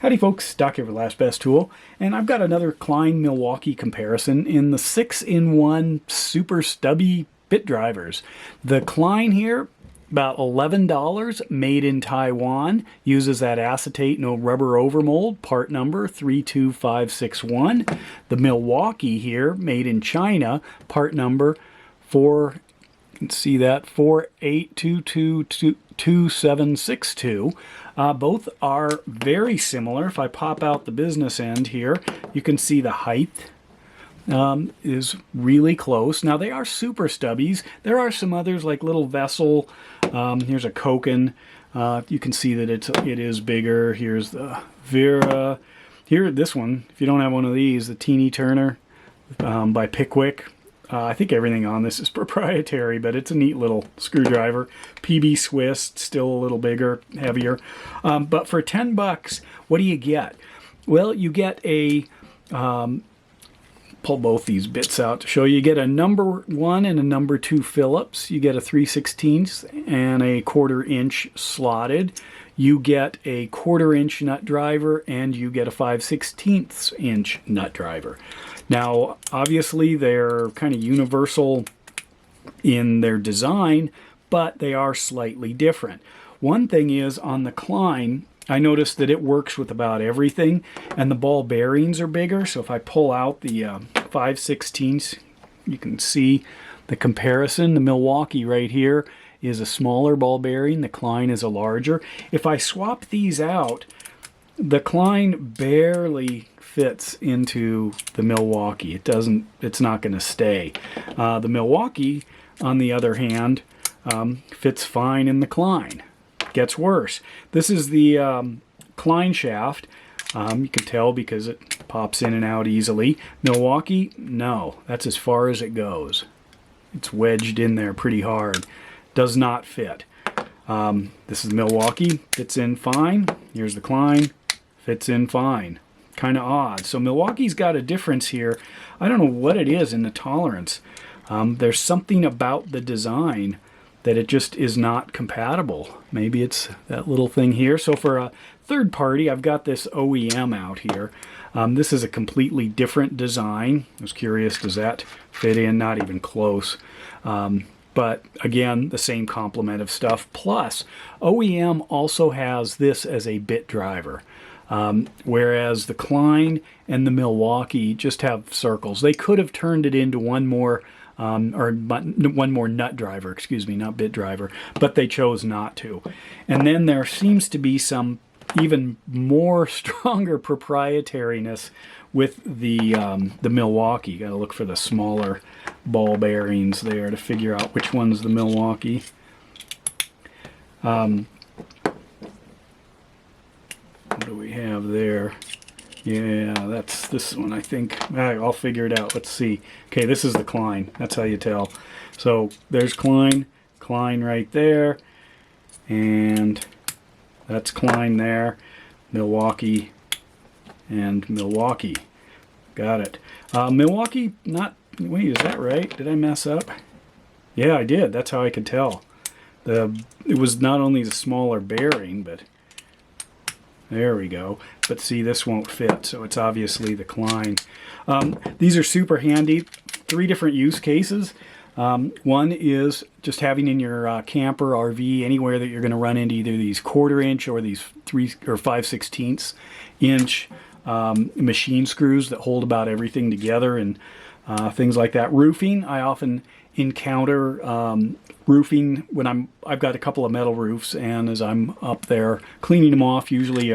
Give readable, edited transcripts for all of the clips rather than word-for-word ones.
Howdy folks, Doc here with Last Best Tool, and I've got another Klein Milwaukee comparison in the 6-in-1 super stubby bit drivers. The Klein here, about $11, made in Taiwan, uses that acetate no rubber overmold, part number 32561. The Milwaukee here, made in China, part number 482222762. Both are very similar. If I pop out the business end here, you can see the height is really close. Now they are super stubbies. There are some others like Little Vessel. Here's a Koken. You can see that it is bigger. Here's the Vera. Here, this one, if you don't have one of these, the Teeny Turner by Pickwick. I think everything on this is proprietary, but it's a neat little screwdriver. PB Swiss, still a little bigger, heavier. But for 10 bucks, what do you get? Well, you get a, pull both these bits out to show you. You get a number 1 and a number 2 Phillips. You get a 3/16 and a 1/4 inch slotted. You get a 1/4 inch nut driver, and you get a 5/16 inch nut driver. Now, obviously, they're kind of universal in their design, but they are slightly different. One thing is, on the Klein, I noticed that it works with about everything, and the ball bearings are bigger. So if I pull out the 5/16, you can see the comparison. The Milwaukee right here is a smaller ball bearing. The Klein is a larger. If I swap these out, the Klein barely fits into the Milwaukee. It's not going to stay. The Milwaukee, on the other hand, fits fine in the Klein. Gets worse. This is the Klein shaft. You can tell because it pops in and out easily. Milwaukee, no. That's as far as it goes. It's wedged in there pretty hard. Does not fit. This is Milwaukee. Fits in fine. Here's the Klein. Fits in fine. Kind of odd. So Milwaukee's got a difference here. I don't know what it is in the tolerance. There's something about the design that it just is not compatible. Maybe it's that little thing here. So for a third party, I've got this OEM out here. This is a completely different design. I was curious, does that fit in? Not even close. But again, the same complement of stuff. Plus, OEM also has this as a bit driver. Whereas the Klein and the Milwaukee just have circles. They could have turned it into one more nut driver, excuse me, not bit driver, but they chose not to. And then there seems to be some even more stronger proprietariness with the Milwaukee. Got to look for the smaller ball bearings there to figure out which one's the Milwaukee. What do we have there? Yeah, that's this one, I think. I'll figure it out. Let's see. Okay, this is the Klein. That's how you tell. So there's Klein right there, and that's Klein there, Milwaukee, and Milwaukee. Got it. Milwaukee, not, wait, is that right? Did I mess up? Yeah, I did. That's how I could tell. It was not only the smaller bearing, but there we go. But see, this won't fit, so it's obviously the Klein. These are super handy. 3 different use cases. One is just having in your camper, RV, anywhere that you're going to run into either these 1/4 inch or these 3 or 5/16 inch machine screws that hold about everything together and things like that. Roofing, I often encounter roofing when I've got a couple of metal roofs, and as I'm up there cleaning them off, usually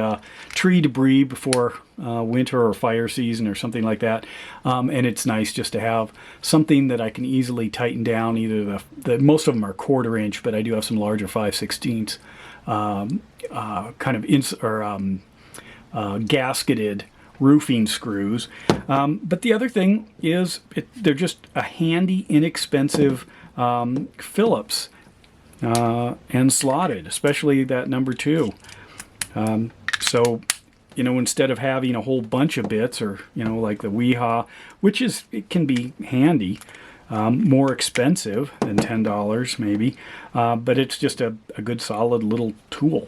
tree debris before winter or fire season or something like that, and it's nice just to have something that I can easily tighten down. Either most of them are 1/4 inch, but I do have some larger 5/16 kind of gasketed roofing screws. But the other thing is they're just a handy, inexpensive Phillips and slotted, especially that number 2. So, you know, instead of having a whole bunch of bits, or, you know, like the Weehaw, which it can be handy, more expensive than $10 maybe, but it's just a good solid little tool.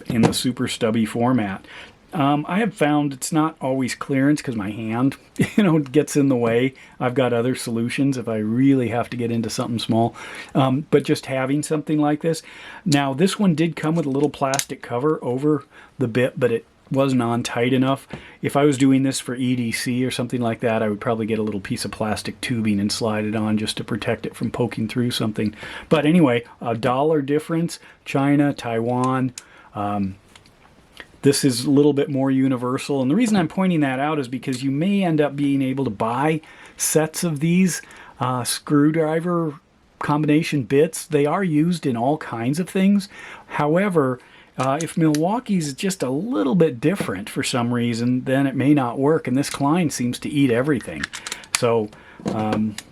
in the super stubby format. I have found it's not always clearance because my hand, gets in the way. I've got other solutions if I really have to get into something small. But just having something like this. Now, this one did come with a little plastic cover over the bit, but it wasn't on tight enough. If I was doing this for EDC or something like that, I would probably get a little piece of plastic tubing and slide it on just to protect it from poking through something. But anyway, $1 difference, China, Taiwan. This is a little bit more universal. And the reason I'm pointing that out is because you may end up being able to buy sets of these screwdriver combination bits. They are used in all kinds of things. However, if Milwaukee's just a little bit different for some reason, then it may not work. And this Klein seems to eat everything. So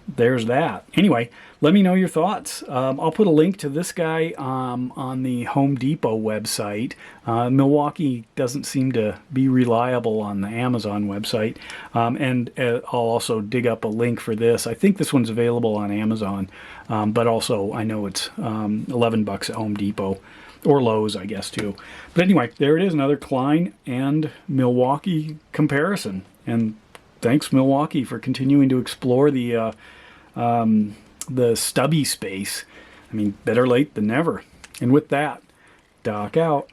there's that. Anyway, let me know your thoughts. I'll put a link to this guy on the Home Depot website. Milwaukee doesn't seem to be reliable on the Amazon website. And I'll also dig up a link for this. I think this one's available on Amazon, but also I know it's $11 at Home Depot. Or Lowe's, I guess, too. But anyway, there it is, another Klein and Milwaukee comparison. And thanks, Milwaukee, for continuing to explore the stubby space. I mean, better late than never. And with that, Doc out.